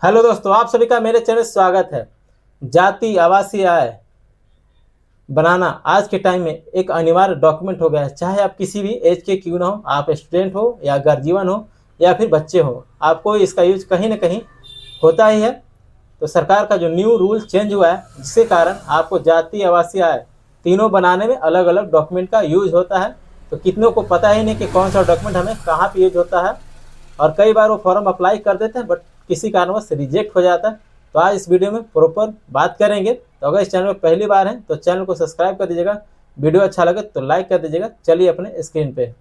Hello दोस्तों, आप सभी का मेरे चैनल में स्वागत है। जाति आवासीय आय बनाना आज के टाइम में एक अनिवार्य डॉक्यूमेंट हो गया है। चाहे आप किसी भी एज के क्यों ना हो, आप स्टूडेंट हो या गर्जीवन हो या फिर बच्चे हो, आपको इसका यूज कहीं ना कहीं होता ही है। तो सरकार का जो न्यू रूल चेंज हुआ है, जिसके कारण आपको जाति आवासीय आय तीनों बनाने में अलग अलग डॉक्यूमेंट का यूज होता है। तो कितनों को पता ही नहीं कि कौन सा डॉक्यूमेंट हमें कहाँ पे यूज होता है, और कई बार वो फॉर्म अप्लाई कर देते हैं बट किसी कारणवश रिजेक्ट हो जाता है। तो आज इस वीडियो में प्रॉपर बात करेंगे। तो अगर इस चैनल में पहली बार है तो चैनल को सब्सक्राइब कर दीजिएगा, वीडियो अच्छा लगे तो लाइक कर दीजिएगा। चलिए अपने स्क्रीन पे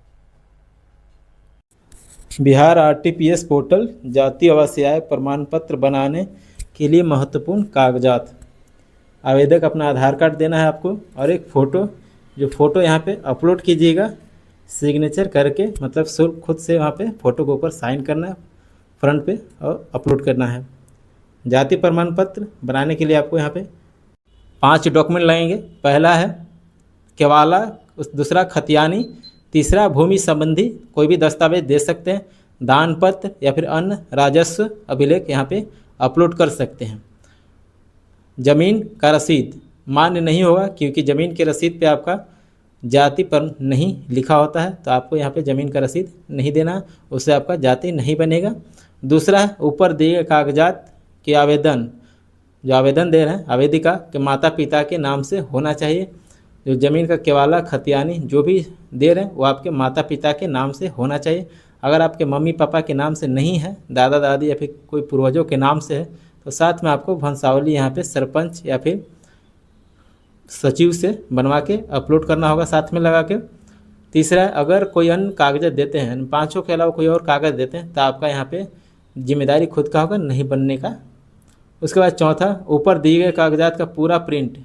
बिहार आरटीपीएस पोर्टल जाति आवासीय आय प्रमाण पत्र बनाने के लिए महत्वपूर्ण कागजात। आवेदक अपना आधार कार्ड देना है आपको और एक फ़ोटो, जो फ़ोटो यहाँ पे अपलोड कीजिएगा सिग्नेचर करके, मतलब शुल्क खुद से वहाँ पे फ़ोटो के ऊपर साइन करना है फ्रंट पे और अपलोड करना है। जाति प्रमाण पत्र बनाने के लिए आपको यहाँ पे 5 डॉक्यूमेंट लगेंगे। पहला है केवाला, दूसरा खतियानी, तीसरा भूमि संबंधी कोई भी दस्तावेज दे सकते हैं, दान पत्र या फिर अन्य राजस्व अभिलेख यहाँ पे अपलोड कर सकते हैं। ज़मीन का रसीद मान्य नहीं होगा, क्योंकि ज़मीन के रसीद पे आपका जाति पर नहीं लिखा होता है, तो आपको यहाँ पे ज़मीन का रसीद नहीं देना, उससे आपका जाति नहीं बनेगा। दूसरा है ऊपर दिए गए कागजात के आवेदन, जो आवेदन दे रहे हैं आवेदिका के माता पिता के नाम से होना चाहिए। जो ज़मीन का केवाला खतियानी जो भी दे रहे हैं वो आपके माता पिता के नाम से होना चाहिए। अगर आपके मम्मी पापा के नाम से नहीं है, दादा दादी या फिर कोई पूर्वजों के नाम से है, तो साथ में आपको वंशावली यहाँ पे सरपंच या फिर सचिव से बनवा के अपलोड करना होगा साथ में लगा के। तीसरा है अगर कोई अन्य कागज़ देते हैं, पाँचों के अलावा कोई और कागज़ देते हैं, तो आपका यहाँ पे जिम्मेदारी खुद का होगा नहीं बनने का। उसके बाद चौथा, ऊपर दिए गए कागजात का पूरा प्रिंट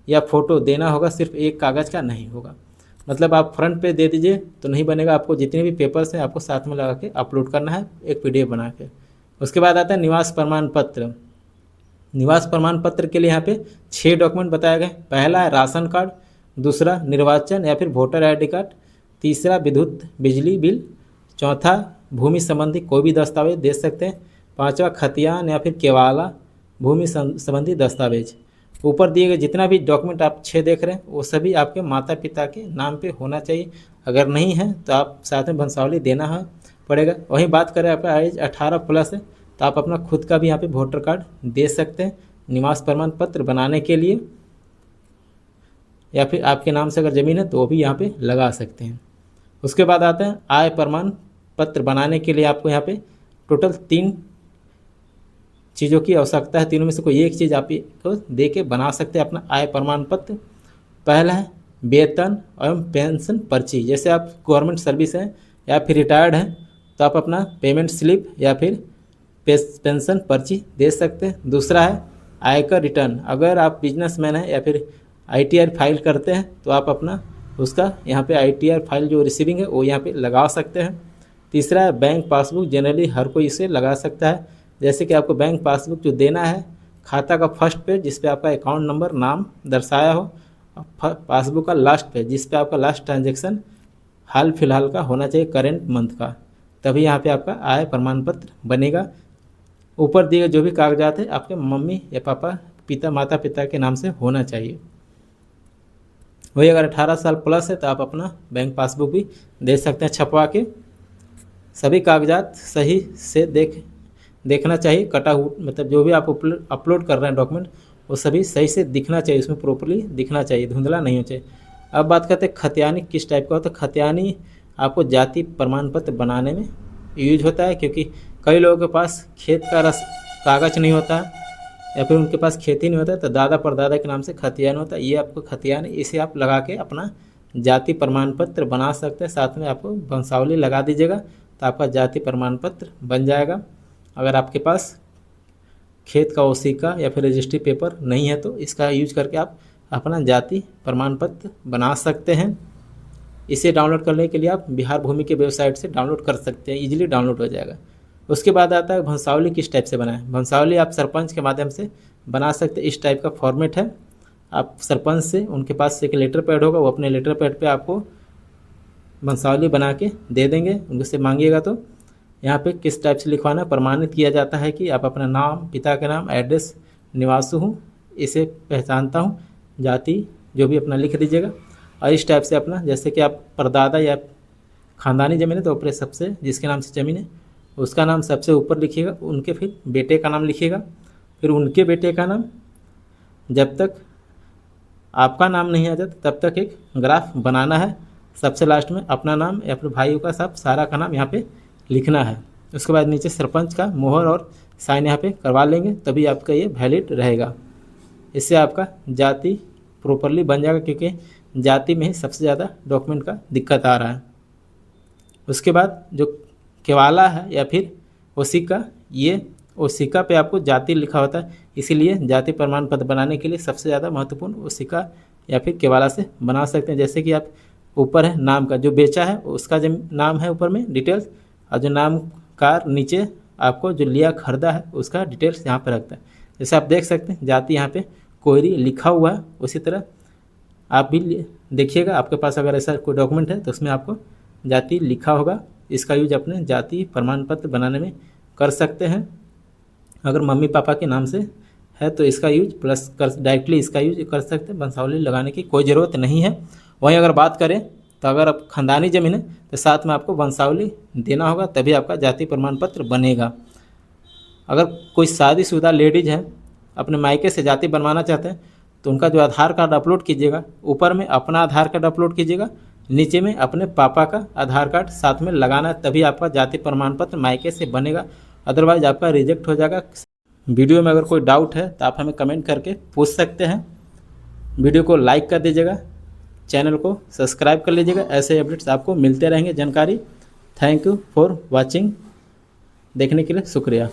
या फ़ोटो देना होगा, सिर्फ एक कागज़ का नहीं होगा। मतलब आप फ्रंट पे दे दीजिए तो नहीं बनेगा, आपको जितने भी पेपर्स हैं आपको साथ में लगा के अपलोड करना है एक PDF बना के। उसके बाद आता है निवास प्रमाण पत्र। निवास प्रमाण पत्र के लिए यहाँ पे 6 डॉक्यूमेंट बताए गए। पहला है राशन कार्ड, दूसरा निर्वाचन या फिर वोटर ID कार्ड, तीसरा विद्युत बिजली बिल, चौथा भूमि संबंधी कोई भी दस्तावेज दे सकते हैं, पांचवा खतियान या फिर केवाला भूमि संबंधी दस्तावेज। ऊपर दिए गए जितना भी डॉक्यूमेंट आप 6 देख रहे हैं वो सभी आपके माता पिता के नाम पे होना चाहिए। अगर नहीं है तो आप साथ में वंशावली देना है पड़ेगा। वहीं बात करें आपका एज 18+ है तो आप अपना खुद का भी यहाँ पे वोटर कार्ड दे सकते हैं निवास प्रमाण पत्र बनाने के लिए, या फिर आपके नाम से अगर ज़मीन है तो वो भी यहाँ पे लगा सकते हैं। उसके बाद आते हैं आय प्रमाण पत्र बनाने के लिए आपको यहाँ पे टोटल 3 चीज़ों की आवश्यकता है। तीनों में से कोई एक चीज़ आप को दे के बना सकते हैं अपना आय प्रमाण पत्र। पहला है वेतन एवं पेंशन पर्ची, जैसे आप गवर्नमेंट सर्विस हैं या फिर रिटायर्ड हैं तो आप अपना पेमेंट स्लिप या फिर पेंशन पर्ची दे सकते हैं। दूसरा है आयकर रिटर्न, अगर आप बिजनेसमैन हैं या फिर ITR फाइल करते हैं तो आप अपना उसका यहाँ पे ITR फाइल जो रिसीविंग है वो यहाँ पे लगा सकते हैं। तीसरा है बैंक पासबुक, जनरली हर कोई इसे लगा सकता है। जैसे कि आपको बैंक पासबुक जो देना है, खाता का फर्स्ट पेज जिस पे आपका अकाउंट नंबर नाम दर्शाया हो, पासबुक का लास्ट पेज जिस पे आपका लास्ट ट्रांजैक्शन हाल फिलहाल का होना चाहिए, करेंट मंथ का, तभी यहाँ पे आपका आय प्रमाण पत्र बनेगा। ऊपर दिए जो भी कागजात है आपके मम्मी या पापा माता पिता के नाम से होना चाहिए। वही अगर 18 साल प्लस है तो आप अपना बैंक पासबुक भी दे सकते हैं छपवा के। सभी कागजात सही से देखना चाहिए, कटा हुआ मतलब जो भी आप अपलोड कर रहे हैं डॉक्यूमेंट वो सभी सही से दिखना चाहिए, उसमें प्रॉपर्ली दिखना चाहिए, धुंधला नहीं होना चाहिए। अब बात करते हैं खतियानी किस टाइप का होता है। खतियानी आपको जाति प्रमाण पत्र बनाने में यूज होता है, क्योंकि कई लोगों के पास खेत का कागज नहीं होता है या फिर उनके पास खेती नहीं होता है, तो दादा परदादा के नाम से खतियान होता है। ये आपको खतियान, इसे आप लगा के अपना जाति प्रमाण पत्र बना सकते हैं। साथ में आपको वंशावली लगा दीजिएगा तो आपका जाति प्रमाण पत्र बन जाएगा। अगर आपके पास खेत का OC का या फिर रजिस्ट्री पेपर नहीं है तो इसका यूज करके आप अपना जाति प्रमाण पत्र बना सकते हैं। इसे डाउनलोड करने के लिए आप बिहार भूमि के वेबसाइट से डाउनलोड कर सकते हैं, इजीली डाउनलोड हो जाएगा। उसके बाद आता है वंशावली किस टाइप से बनाएं। वंशावली आप सरपंच के माध्यम से बना सकते हैं। इस टाइप का फॉर्मेट है। आप सरपंच से, उनके पास एक लेटर पैड होगा, वो अपने लेटर पैड पे आपको वंशावली बना के दे देंगे, उनसे मांगिएगा तो। यहाँ पे किस टाइप से लिखवाना प्रमाणित किया जाता है कि आप अपना नाम, पिता का नाम, एड्रेस, निवास हूँ, इसे पहचानता हूँ, जाति जो भी अपना लिख दीजिएगा। और इस टाइप से अपना, जैसे कि आप परदादा या ख़ानदानी ज़मीन है तो ऊपर सबसे जिसके नाम से ज़मीन है उसका नाम सबसे ऊपर लिखिएगा, उनके फिर बेटे का नाम लिखिएगा, फिर उनके बेटे का नाम, जब तक आपका नाम नहीं आ जाता तब तक एक ग्राफ बनाना है। सबसे लास्ट में अपना नाम या फिर भाइयों का सब सारा का नाम यहाँ पे लिखना है। उसके बाद नीचे सरपंच का मोहर और साइन यहाँ पे करवा लेंगे, तभी आपका ये वैलिड रहेगा। इससे आपका जाति प्रॉपरली बन जाएगा, क्योंकि जाति में ही सबसे ज़्यादा डॉक्यूमेंट का दिक्कत आ रहा है। उसके बाद जो केवाला है या फिर ओसिका, ये ओसिका पे आपको जाति लिखा होता है, इसीलिए जाति प्रमाण पत्र बनाने के लिए सबसे ज़्यादा महत्वपूर्ण ओसिका या फिर केवाला से बना सकते हैं। जैसे कि आप ऊपर है नाम का, जो बेचा है उसका जो नाम है ऊपर में डिटेल्स, और जो नामकार नीचे आपको जो लिया खरीदा है उसका डिटेल्स यहाँ पर रखता है। जैसे आप देख सकते हैं जाति यहाँ पे कोयरी लिखा हुआ है, उसी तरह आप भी देखिएगा आपके पास अगर ऐसा कोई डॉक्यूमेंट है तो उसमें आपको जाति लिखा होगा। इसका यूज अपने जाति प्रमाण पत्र बनाने में कर सकते हैं। अगर मम्मी पापा के नाम से है तो इसका यूज प्लस कर डायरेक्टली इसका यूज कर सकते हैं, वंशावली लगाने की कोई ज़रूरत नहीं है। वहीं अगर बात करें तो अगर आप खानदानी ज़मीन है तो साथ में आपको वंशावली देना होगा, तभी आपका जाति प्रमाण पत्र बनेगा। अगर कोई शादीशुदा लेडीज है अपने मायके से जाति बनवाना चाहते हैं तो उनका जो आधार कार्ड अपलोड कीजिएगा, ऊपर में अपना आधार कार्ड अपलोड कीजिएगा, नीचे में अपने पापा का आधार कार्ड साथ में लगाना, तभी आपका जाति प्रमाण पत्र मायके से बनेगा, अदरवाइज आपका रिजेक्ट हो जाएगा। वीडियो में अगर कोई डाउट है तो आप हमें कमेंट करके पूछ सकते हैं। वीडियो को लाइक कर दीजिएगा, चैनल को सब्सक्राइब कर लीजिएगा, ऐसे अपडेट्स आपको मिलते रहेंगे जानकारी। थैंक यू फॉर वॉचिंग, देखने के लिए शुक्रिया।